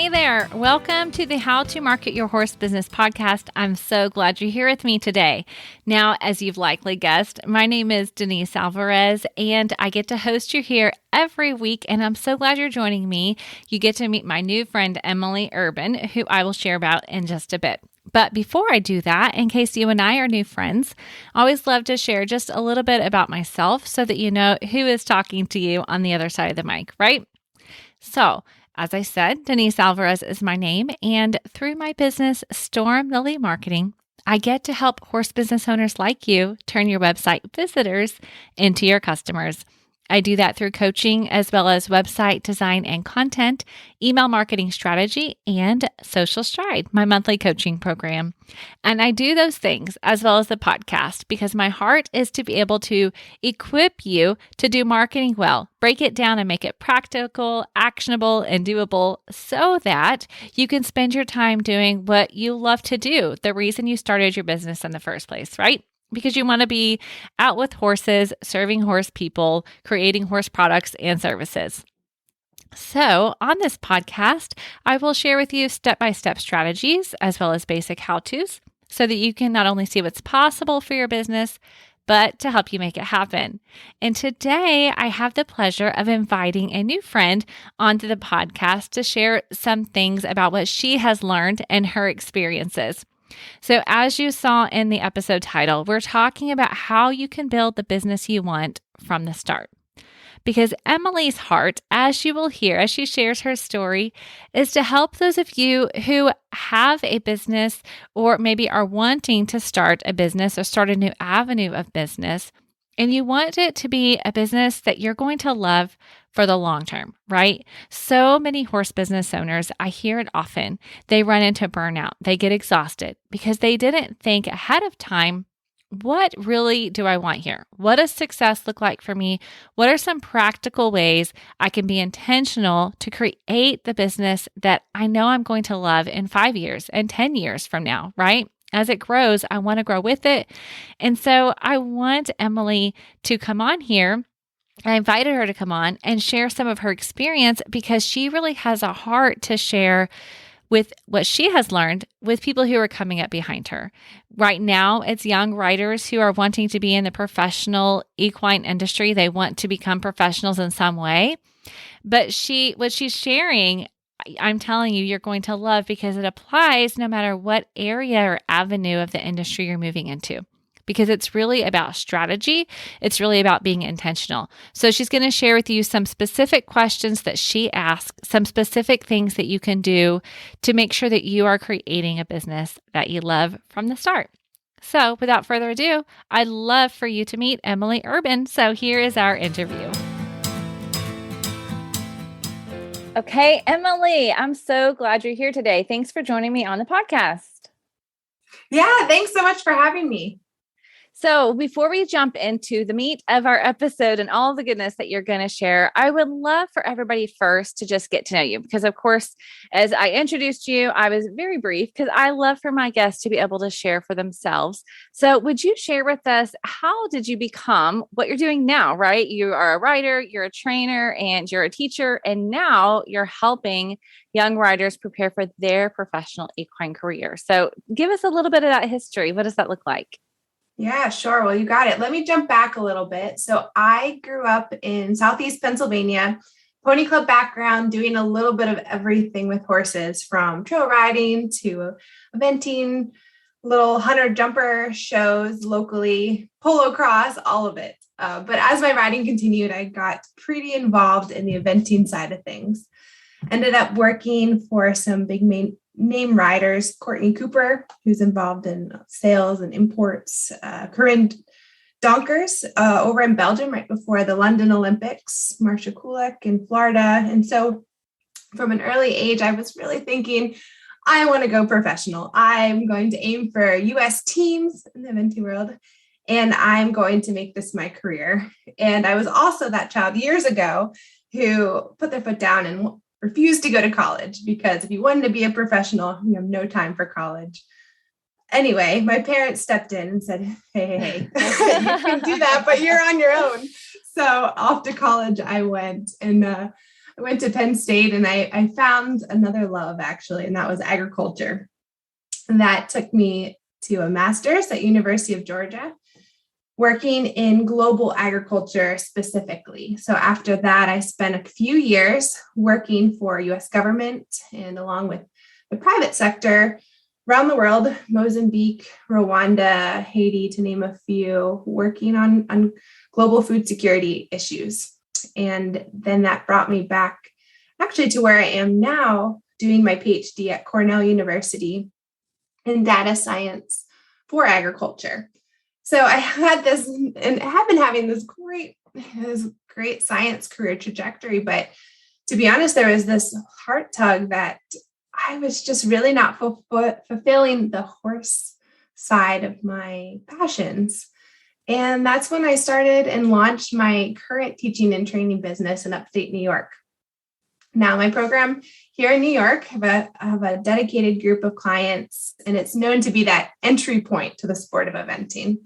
Hey there. Welcome to the How to Market Your Horse Business podcast. I'm so glad you're here with me today. Now, as you've likely guessed, my name is Denise Alvarez, and I get to host you here every week, and I'm so glad you're joining me. You get to meet my new friend, Emily Urban, who I will share about in just a bit. But before I do that, in case you and I are new friends, I always love to share just a little bit about myself so that you know who is talking to you on the other side of the mic, right? So, as I said, Denise Alvarez is my name, and through my business, Storm Lily Marketing, I get to help horse business owners like you turn your website visitors into your customers. I do that through coaching as well as website design and content, email marketing strategy, and Social Stride, my monthly coaching program. And I do those things as well as the podcast because my heart is to be able to equip you to do marketing well, break it down and make it practical, actionable, and doable so that you can spend your time doing what you love to do, the reason you started your business in the first place, right? Because you want to be out with horses, serving horse people, creating horse products and services. So on this podcast, I will share with you step-by-step strategies as well as basic how-tos so that you can not only see what's possible for your business, but to help you make it happen. And today I have the pleasure of inviting a new friend onto the podcast to share some things about what she has learned and her experiences. So as you saw in the episode title, we're talking about how you can build the business you want from the start. Because Emily's heart, as you will hear as she shares her story, is to help those of you who have a business or maybe are wanting to start a business or start a new avenue of business, and you want it to be a business that you're going to love for the long term, right? So many horse business owners, I hear it often, they run into burnout. They get exhausted because they didn't think ahead of time, what really do I want here? What does success look like for me? What are some practical ways I can be intentional to create the business that I know I'm going to love in 5 years and 10 years from now, right? As it grows, I want to grow with it. And so I want Emily to come on here. I invited her to come on and share some of her experience because she really has a heart to share with what she has learned with people who are coming up behind her. Right now, it's young riders who are wanting to be in the professional equine industry. They want to become professionals in some way. But what she's sharing, I'm telling you, you're going to love because it applies no matter what area or avenue of the industry you're moving into. Because it's really about strategy. It's really about being intentional. So she's going to share with you some specific questions that she asked, some specific things that you can do to make sure that you are creating a business that you love from the start. So without further ado, I'd love for you to meet Emily Urban. So here is our interview. Okay, Emily, I'm so glad you're here today. Thanks for joining me on the podcast. Yeah, thanks so much for having me. So before we jump into the meat of our episode and all the goodness that you're going to share, I would love for everybody first to just get to know you because, of course, as I introduced you, I was very brief because I love for my guests to be able to share for themselves. So would you share with us, how did you become what you're doing now, right? You are a writer, you're a trainer, and you're a teacher, and now you're helping young riders prepare for their professional equine career. So give us a little bit of that history. What does that look like? Yeah, sure. Well, you got it. Let me jump back a little bit. So I grew up in Southeast Pennsylvania, pony club background, doing a little bit of everything with horses, from trail riding to eventing, little hunter jumper shows locally, polo cross, all of it. But as my riding continued, I got pretty involved in the eventing side of things. Ended up working for some big name riders, Courtney Cooper, who's involved in sales and imports, Corinne Donkers over in Belgium right before the London Olympics, Marsha Kulak in Florida. And so from an early age, I was really thinking, I want to go professional. I'm going to aim for US teams in the eventing world, and I'm going to make this my career. And I was also that child years ago who put their foot down and refused to go to college because if you wanted to be a professional, you have no time for college. Anyway, my parents stepped in and said, hey, you can do that, but you're on your own. So off to college I went, and I went to Penn State and I found another love actually, and that was agriculture. And that took me to a master's at University of Georgia, working in global agriculture specifically. So after that, I spent a few years working for US government and along with the private sector around the world, Mozambique, Rwanda, Haiti, to name a few, working on global food security issues. And then that brought me back actually to where I am now, doing my PhD at Cornell University in data science for agriculture. So I had this and have been having this great science career trajectory. But to be honest, there was this heart tug that I was just really not fulfilling the horse side of my passions. And that's when I started and launched my current teaching and training business in upstate New York. Now, my program here in New York, I have a dedicated group of clients, and it's known to be that entry point to the sport of eventing.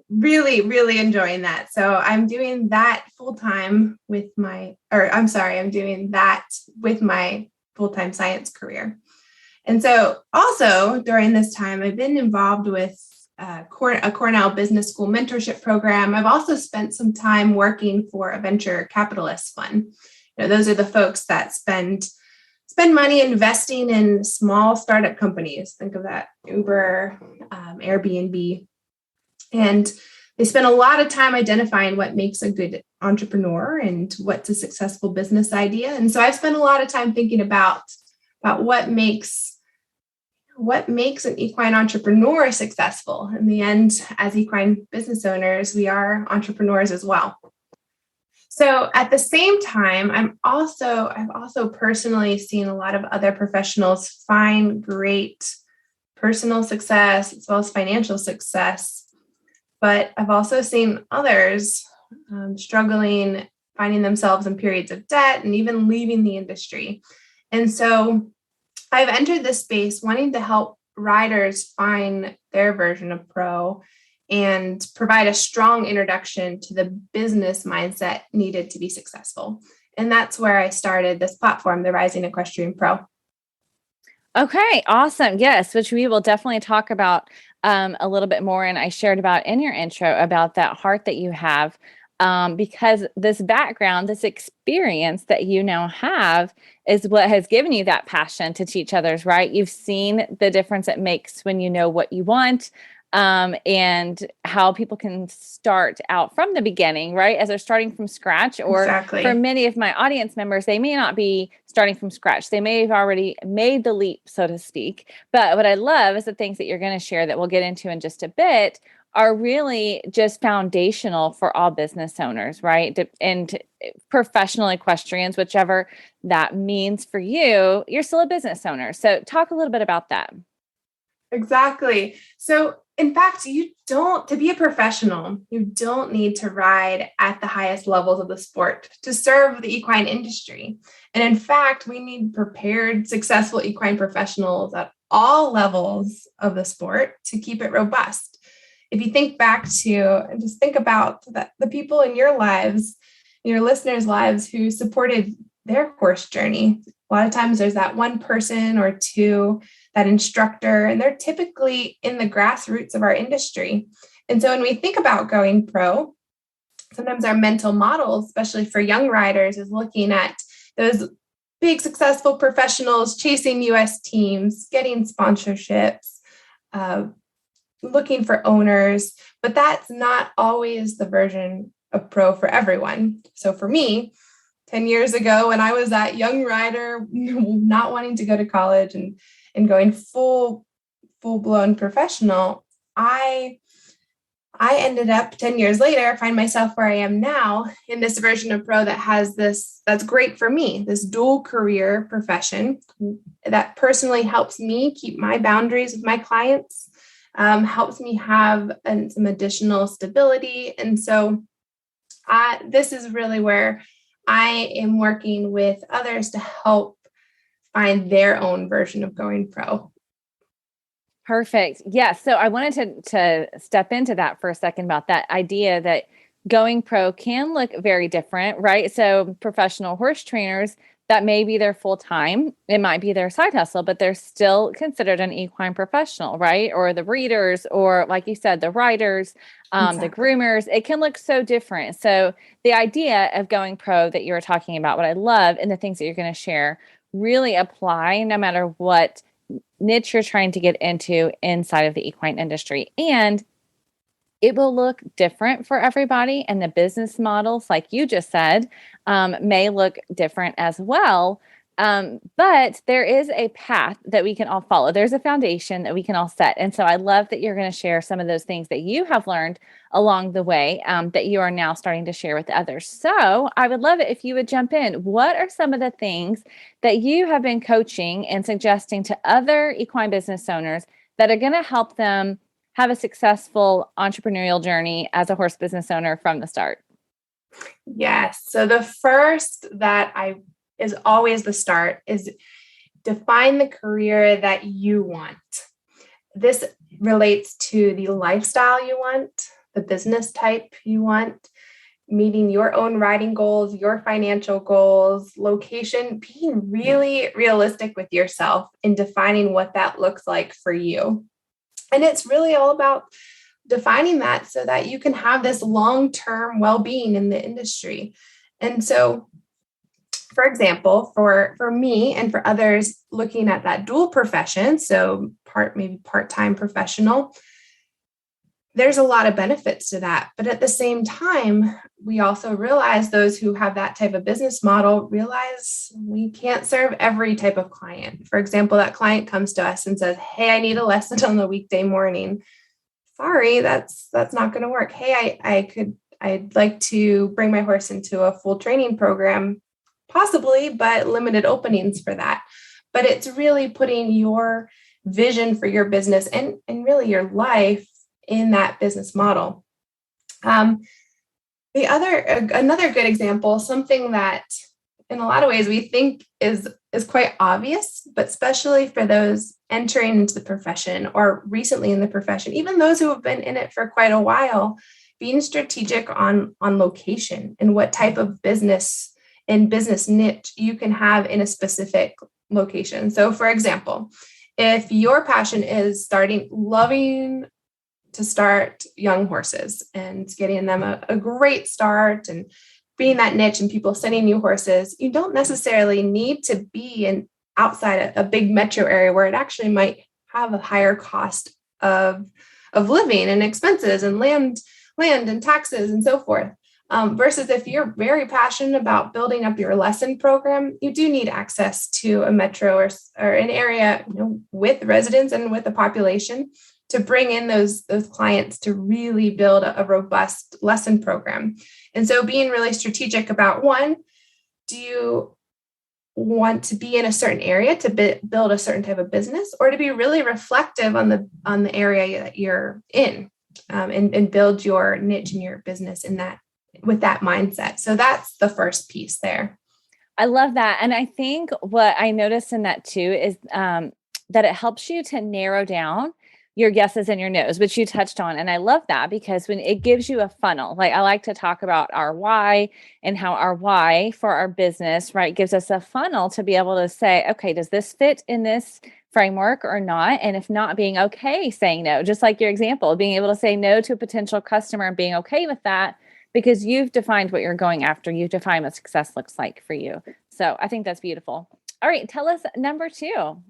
Really, really enjoying that. So I'm doing that full-time I'm doing that with my full-time science career. And so also during this time, I've been involved with a Cornell Business School mentorship program. I've also spent some time working for a venture capitalist fund. Those are the folks that spend money investing in small startup companies. Think of that, Uber, Airbnb. And they spend a lot of time identifying what makes a good entrepreneur and what's a successful business idea. And so I've spent a lot of time thinking about what makes an equine entrepreneur successful. In the end, as equine business owners, we are entrepreneurs as well. So at the same time, I've also personally seen a lot of other professionals find great personal success as well as financial success. But I've also seen others struggling, finding themselves in periods of debt and even leaving the industry. And so I've entered this space wanting to help riders find their version of pro and provide a strong introduction to the business mindset needed to be successful. And that's where I started this platform, the Rising Equestrian Pro. Okay, awesome. Yes, which we will definitely talk about a little bit more. And I shared about in your intro about that heart that you have, because this background, this experience that you now have is what has given you that passion to teach others, right? You've seen the difference it makes when you know what you want, and how people can start out from the beginning, right? As they're starting from scratch, or Exactly. For many of my audience members, they may not be starting from scratch. They may have already made the leap, so to speak. But what I love is the things that you're going to share that we'll get into in just a bit are really just foundational for all business owners, right? And professional equestrians, whichever that means for you, you're still a business owner. So talk a little bit about that. Exactly. So in fact, to be a professional, you don't need to ride at the highest levels of the sport to serve the equine industry. And in fact, we need prepared, successful equine professionals at all levels of the sport to keep it robust. If you think back to, just think about the people in your lives, your listeners' lives who supported their horse journey. A lot of times there's that one person or two, that instructor, and they're typically in the grassroots of our industry. And so when we think about going pro, sometimes our mental model, especially for young riders, is looking at those big successful professionals chasing US teams, getting sponsorships, looking for owners, but that's not always the version of pro for everyone. So for me, 10 years ago, when I was that young rider, not wanting to go to college and going full-blown professional, I ended up 10 years later, find myself where I am now in this version of pro that has that's great for me, this dual career profession that personally helps me keep my boundaries with my clients, helps me have some additional stability. And so this is really where I am working with others to help find their own version of going pro. Perfect. Yes. So I wanted to step into that for a second about that idea that going pro can look very different, right? So professional horse trainers, that may be their full time. It might be their side hustle, but they're still considered an equine professional, right? Or the breeders, or like you said, the riders, the Exactly. groomers. It can look so different. So the idea of going pro that you were talking about, what I love, and the things that you're going to share really apply no matter what niche you're trying to get into inside of the equine industry. And it will look different for everybody. And the business models, like you just said, may look different as well. But there is a path that we can all follow. There's a foundation that we can all set. And so I love that you're going to share some of those things that you have learned along the way that you are now starting to share with others. So I would love it if you would jump in. What are some of the things that you have been coaching and suggesting to other equine business owners that are going to help them have a successful entrepreneurial journey as a horse business owner from the start? Yes. So the first is always the start is define the career that you want. This relates to the lifestyle you want, the business type you want, meeting your own riding goals, your financial goals, location, being really realistic with yourself in defining what that looks like for you. And it's really all about defining that so that you can have this long-term well-being in the industry. And so, for example, for me and for others looking at that dual profession, so maybe part-time professional, there's a lot of benefits to that. But at the same time, we also realize those who have that type of business model realize we can't serve every type of client. For example, that client comes to us and says, "Hey, I need a lesson on the weekday morning." Sorry, that's not going to work. Hey, I'd like to bring my horse into a full training program, possibly, but limited openings for that. But it's really putting your vision for your business and really your life in that business model. Another good example, something that in a lot of ways we think is quite obvious, but especially for those entering into the profession or recently in the profession, even those who have been in it for quite a while, being strategic on location and what type of business and business niche you can have in a specific location. So for example, if your passion is loving to start young horses and getting them a great start and being that niche and people sending you horses, you don't necessarily need to be outside a big metro area where it actually might have a higher cost of living and expenses and land and taxes and so forth. Versus if you're very passionate about building up your lesson program, you do need access to a metro or an area, with residents and with a population to bring in those clients to really build a robust lesson program. And so being really strategic about, one, do you want to be in a certain area to build a certain type of business, or to be really reflective on the area that you're in, and build your niche in your business in that, with that mindset. So that's the first piece there. I love that. And I think what I noticed in that too is that it helps you to narrow down your yeses and your nos, which you touched on. And I love that because when it gives you a funnel, like I like to talk about our why and how our why for our business, right, gives us a funnel to be able to say, okay, does this fit in this framework or not? And if not, being okay saying no, just like your example, being able to say no to a potential customer and being okay with that because you've defined what you're going after. You've defined what success looks like for you. So I think that's beautiful. All right, tell us number 2.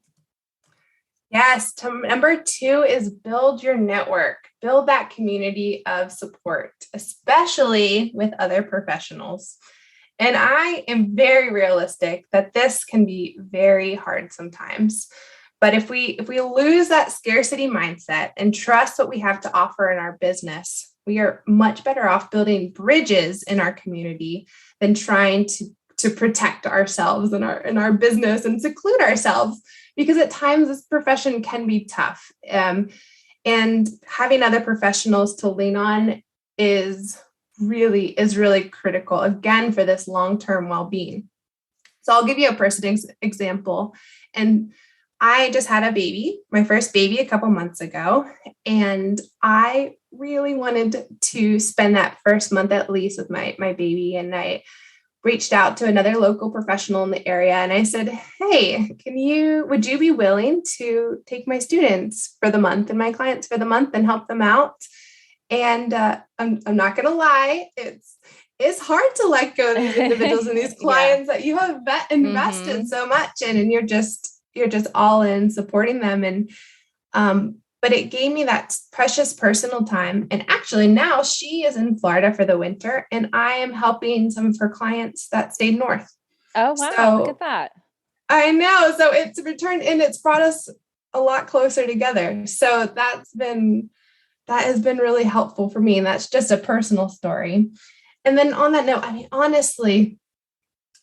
Yes. Number 2 is build your network, build that community of support, especially with other professionals. And I am very realistic that this can be very hard sometimes. But if we lose that scarcity mindset and trust what we have to offer in our business, we are much better off building bridges in our community than trying to protect ourselves and our business and seclude ourselves. Because at times this profession can be tough. And having other professionals to lean on is really critical, again, for this long-term well-being. So I'll give you a personal example. And I just had a baby, my first baby, a couple months ago. And I really wanted to spend that first month at least with my baby. And I reached out to another local professional in the area and I said, hey, would you be willing to take my students for the month and my clients for the month and help them out? And I'm not going to lie, it's hard to let go of these individuals and these clients that you have invested so much in, and you're just all in supporting them. And but it gave me that precious personal time. And actually now she is in Florida for the winter and I am helping some of her clients that stayed north. Oh, wow. Look at that. I know. So it's returned and it's brought us a lot closer together. So that has been really helpful for me. And that's just a personal story. And then on that note, I mean, honestly,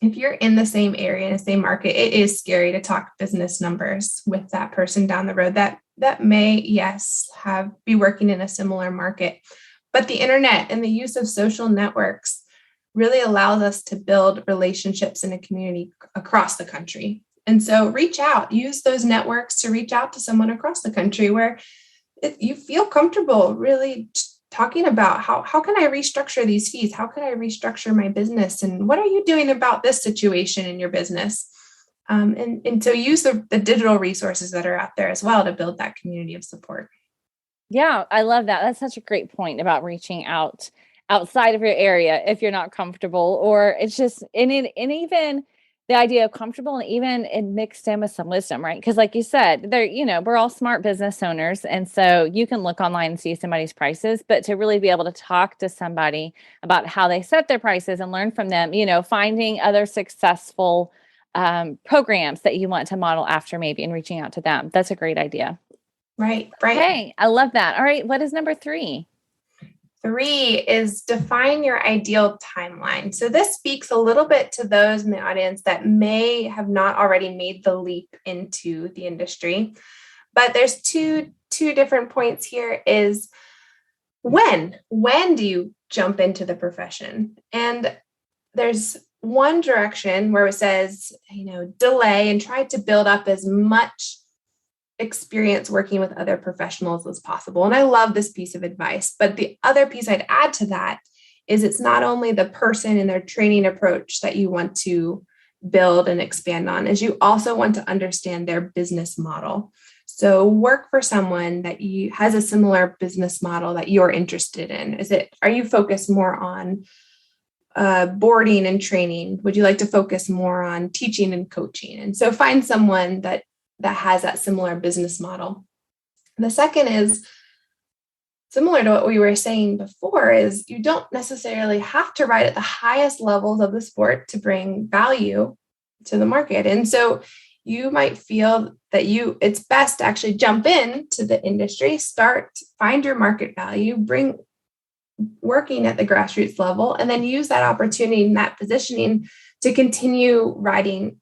if you're in the same area, in the same market, it is scary to talk business numbers with that person down the road that may, yes, be working in a similar market. But the internet and the use of social networks really allows us to build relationships in a community across the country. And so reach out, use those networks to reach out to someone across the country where you feel comfortable really talking about how can I restructure these fees? How can I restructure my business? And what are you doing about this situation in your business? And so use the digital resources that are out there as well to build that community of support. Yeah, I love that. That's such a great point about reaching out outside of your area if you're not comfortable, or it's just, and even the idea of comfortable and even it mixed in with some wisdom, right? Because like you said, we're all smart business owners. And so you can look online and see somebody's prices, but to really be able to talk to somebody about how they set their prices and learn from them, finding other successful programs that you want to model after maybe and reaching out to them. That's a great idea. Right. Hey, I love that. All right. What is number 3? 3 is define your ideal timeline. So this speaks a little bit to those in the audience that may have not already made the leap into the industry. But there's two different points here is when do you jump into the profession? And there's one direction where it says, delay and try to build up as much experience working with other professionals as possible. And I love this piece of advice. But the other piece I'd add to that is it's not only the person and their training approach that you want to build and expand on, is you also want to understand their business model. So work for someone that has a similar business model that you're interested in. Are you focused more on boarding and training? Would you like to focus more on teaching and coaching? And so find someone that has that similar business model. The second is similar to what we were saying before, is you don't necessarily have to ride at the highest levels of the sport to bring value to the market. And so you might feel that it's best to actually jump into the industry, find your market value, bring working at the grassroots level, and then use that opportunity and that positioning to continue riding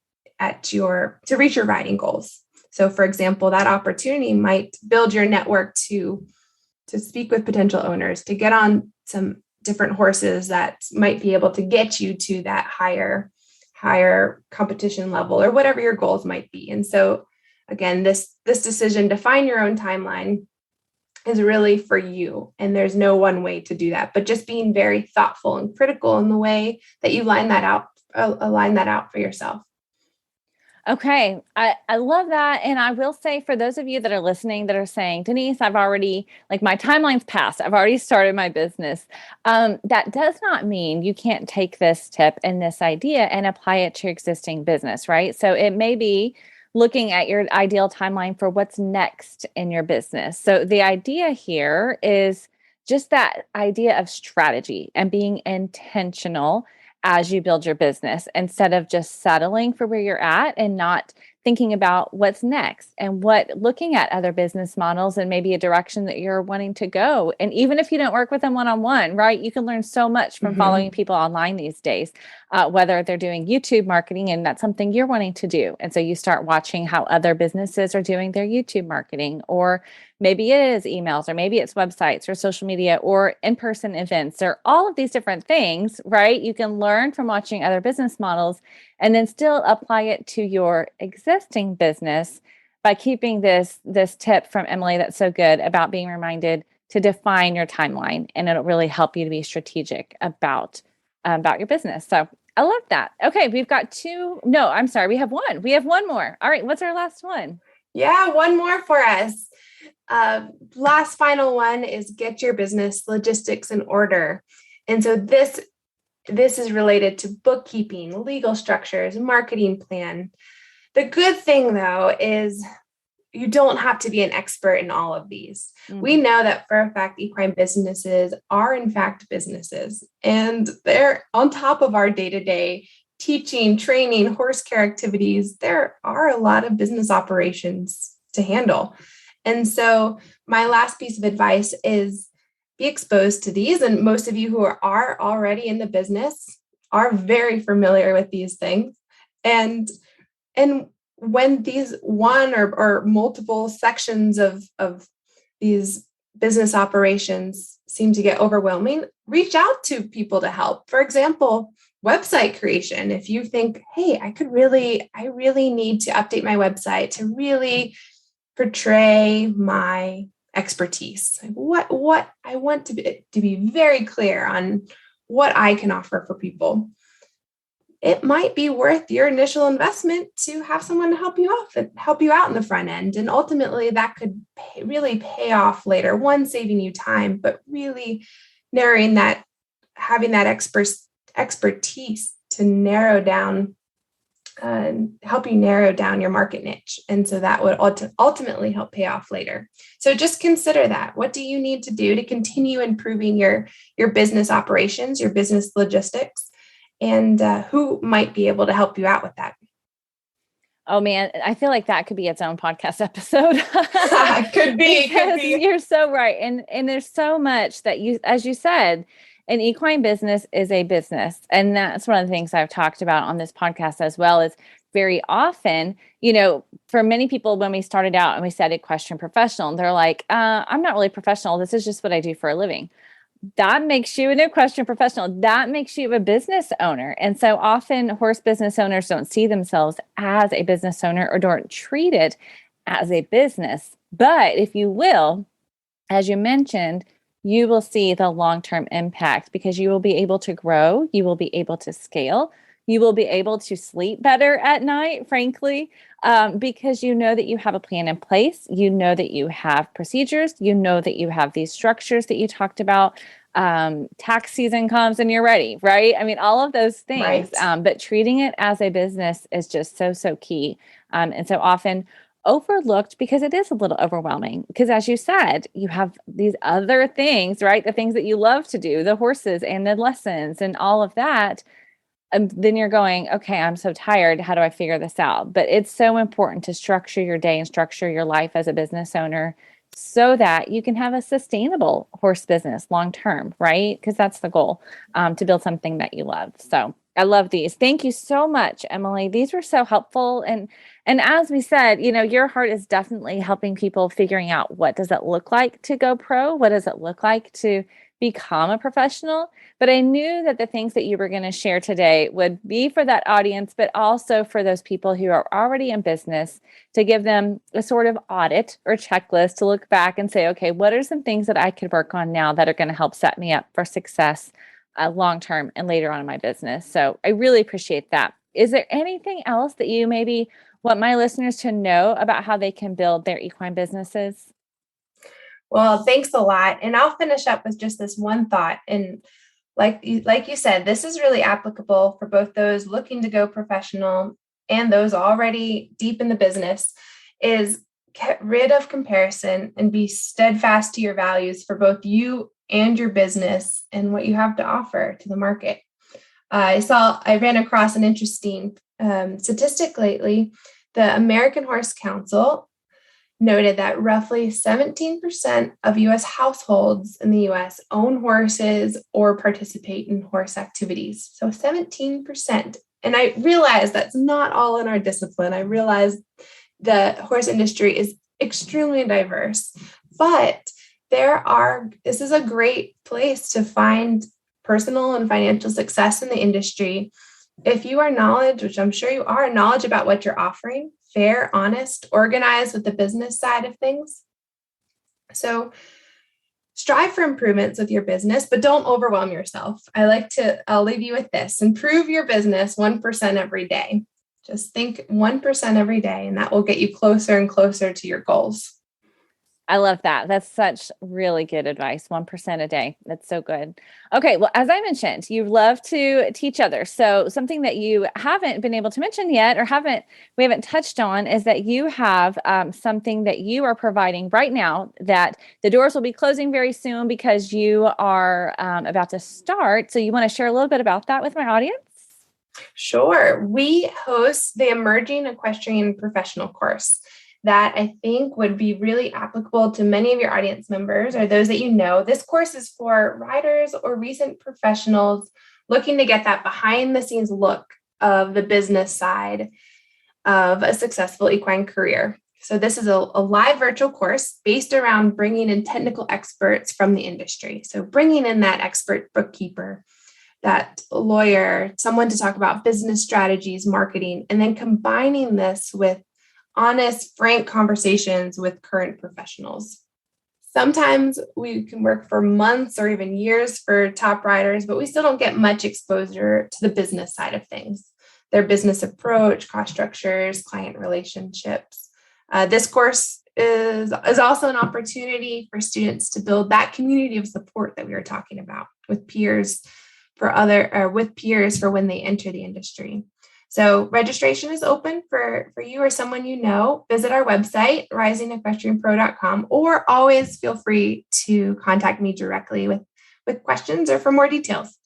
to reach your riding goals. So for example, that opportunity might build your network to speak with potential owners, to get on some different horses that might be able to get you to that higher competition level or whatever your goals might be. And so again, this decision to find your own timeline is really for you. And there's no one way to do that, but just being very thoughtful and critical in the way that you align that out for yourself. Okay. I love that. And I will say for those of you that are listening that are saying, Denise, I've already, my timeline's passed. I've already started my business. That does not mean you can't take this tip and this idea and apply it to your existing business, right? So it may be looking at your ideal timeline for what's next in your business. So the idea here is just that idea of strategy and being intentional as you build your business instead of just settling for where you're at and not thinking about what's next and looking at other business models and maybe a direction that you're wanting to go. And even if you don't work with them one-on-one, right, you can learn so much from following people online these days, whether they're doing YouTube marketing and that's something you're wanting to do. And so you start watching how other businesses are doing their YouTube marketing, or maybe it is emails, or maybe it's websites or social media or in-person events or all of these different things, right? You can learn from watching other business models and then still apply it to your existing business by keeping this tip from Emily that's so good about being reminded to define your timeline, and it'll really help you to be strategic about your business. So I love that. Okay, we've got two. No, I'm sorry. We have one. We have one more. All right. What's our last one? Yeah, one more for us. Last final one is get your business logistics in order. And so this is related to bookkeeping, legal structures, marketing plan. The good thing, though, is you don't have to be an expert in all of these. Mm-hmm. We know that for a fact, equine businesses are in fact businesses, and they're on top of our day-to-day teaching, training, horse care activities. There are a lot of business operations to handle. And so my last piece of advice is be exposed to these. And most of you who are already in the business are very familiar with these things. And when these one or multiple sections of these business operations seem to get overwhelming, reach out to people to help. For example, website creation. If you think, hey, I really need to update my website to really portray my expertise. What I want to be very clear on what I can offer for people. It might be worth your initial investment to have someone to help you out in the front end. And ultimately that could really pay off later. One, saving you time, but really having that expertise to narrow down, help you narrow down your market niche. And so that would ultimately help pay off later. So just consider that. What do you need to do to continue improving your business operations, your business logistics? And who might be able to help you out with that? Oh man, I feel like that could be its own podcast episode. Could be. You're so right. And there's so much that as you said, an equine business is a business. And that's one of the things I've talked about on this podcast as well, is very often, for many people, when we started out and we said equestrian professional, they're like, I'm not really professional. This is just what I do for a living. That makes you an equestrian professional. That makes you a business owner. And so often horse business owners don't see themselves as a business owner or don't treat it as a business. But if you will, as you mentioned, you will see the long-term impact because you will be able to grow. You will be able to scale. You will be able to sleep better at night, frankly, because you know that you have a plan in place. You know that you have procedures. You know that you have these structures that you talked about. Tax season comes and you're ready, right? I mean, all of those things, right. But treating it as a business is just so key. And so often overlooked because it is a little overwhelming because, as you said, you have these other things, right? The things that you love to do, the horses and the lessons and all of that. And then you're going, okay, I'm so tired. How do I figure this out? But it's so important to structure your day and structure your life as a business owner so that you can have a sustainable horse business long-term, right? Because that's the goal, to build something that you love. So I love these. Thank you so much, Emily. These were so helpful. And as we said, your heart is definitely helping people figuring out what does it look like to go pro? What does it look like to become a professional? But I knew that the things that you were going to share today would be for that audience, but also for those people who are already in business, to give them a sort of audit or checklist to look back and say, okay, what are some things that I could work on now that are going to help set me up for success long-term and later on in my business? So I really appreciate that. Is there anything else that you maybe want my listeners to know about how they can build their equine businesses? Well, thanks a lot. And I'll finish up with just this one thought. And like you said, this is really applicable for both those looking to go professional and those already deep in the business, is get rid of comparison and be steadfast to your values for both you and your business and what you have to offer to the market. I ran across an interesting statistic lately. The American Horse Council noted that roughly 17% of U.S. households in the U.S. own horses or participate in horse activities. So 17%. And I realize that's not all in our discipline. I realize the horse industry is extremely diverse, but this is a great place to find personal and financial success in the industry. If you are knowledge, which I'm sure you are, knowledge about what you're offering, fair, honest, organized with the business side of things. So strive for improvements with your business, but don't overwhelm yourself. I'll leave you with this: improve your business 1% every day. Just think 1% every day, and that will get you closer and closer to your goals. I love that. That's such really good advice. 1% a day. That's so good. Okay. Well, as I mentioned, you love to teach others. So something that you haven't been able to mention yet, or we haven't touched on, is that you have something that you are providing right now that the doors will be closing very soon because you are about to start. So you want to share a little bit about that with my audience? Sure. We host the Emerging Equestrian Professional course that I think would be really applicable to many of your audience members or those that you know. This course is for riders or recent professionals looking to get that behind the scenes look of the business side of a successful equine career. So this is a live virtual course based around bringing in technical experts from the industry. So bringing in that expert bookkeeper, that lawyer, someone to talk about business strategies, marketing, and then combining this with honest, frank conversations with current professionals. Sometimes we can work for months or even years for top riders, but we still don't get much exposure to the business side of things, their business approach, cost structures, client relationships. This course is also an opportunity for students to build that community of support that we were talking about with peers for when they enter the industry. So registration is open for you or someone you know. Visit our website, risingequestrianpro.com, or always feel free to contact me directly with questions or for more details.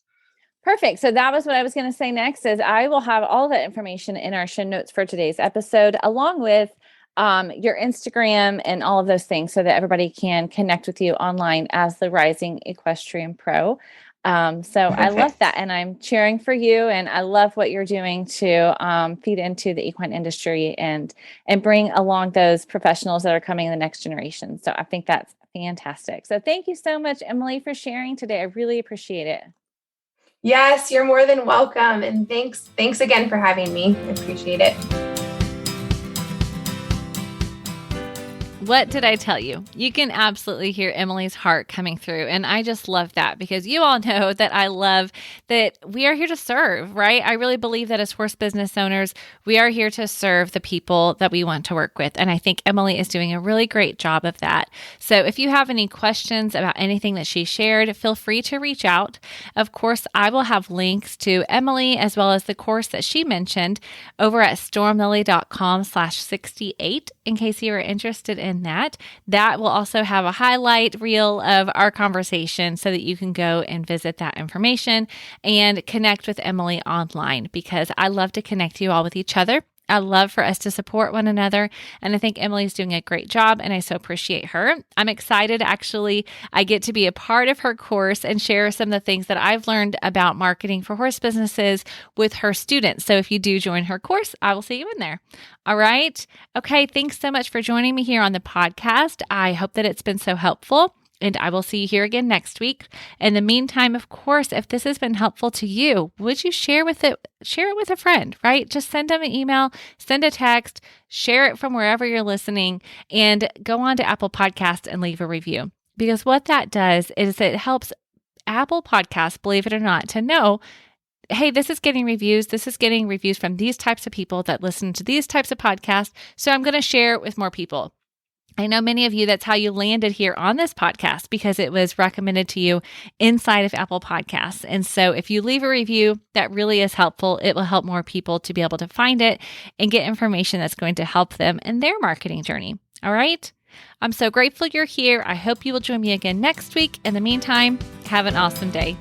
Perfect. So that was what I was going to say next is I will have all that information in our show notes for today's episode, along with your Instagram and all of those things so that everybody can connect with you online as the Rising Equestrian Pro. So I love that. And I'm cheering for you. And I love what you're doing to feed into the equine industry and bring along those professionals that are coming in the next generation. So I think that's fantastic. So thank you so much, Emily, for sharing today. I really appreciate it. Yes, you're more than welcome. And thanks again for having me. I appreciate it. What did I tell you? You can absolutely hear Emily's heart coming through. And I just love that because you all know that I love that we are here to serve, right? I really believe that as horse business owners, we are here to serve the people that we want to work with. And I think Emily is doing a really great job of that. So if you have any questions about anything that she shared, feel free to reach out. Of course, I will have links to Emily as well as the course that she mentioned over at stormlily.com/68 in case you are interested in that. That will also have a highlight reel of our conversation so that you can go and visit that information and connect with Emily online because I love to connect you all with each other. I love for us to support one another. And I think Emily's doing a great job and I so appreciate her. I'm excited. Actually, I get to be a part of her course and share some of the things that I've learned about marketing for horse businesses with her students. So if you do join her course, I will see you in there. All right. Okay. Thanks so much for joining me here on the podcast. I hope that it's been so helpful. And I will see you here again next week. In the meantime, of course, if this has been helpful to you, would you share it with a friend, right? Just send them an email, send a text, share it from wherever you're listening, and go on to Apple Podcasts and leave a review. Because what that does is it helps Apple Podcasts, believe it or not, to know, hey, this is getting reviews. This is getting reviews from these types of people that listen to these types of podcasts. So I'm going to share it with more people. I know many of you, that's how you landed here on this podcast because it was recommended to you inside of Apple Podcasts. And so if you leave a review, that really is helpful. It will help more people to be able to find it and get information that's going to help them in their marketing journey. All right. I'm so grateful you're here. I hope you will join me again next week. In the meantime, have an awesome day.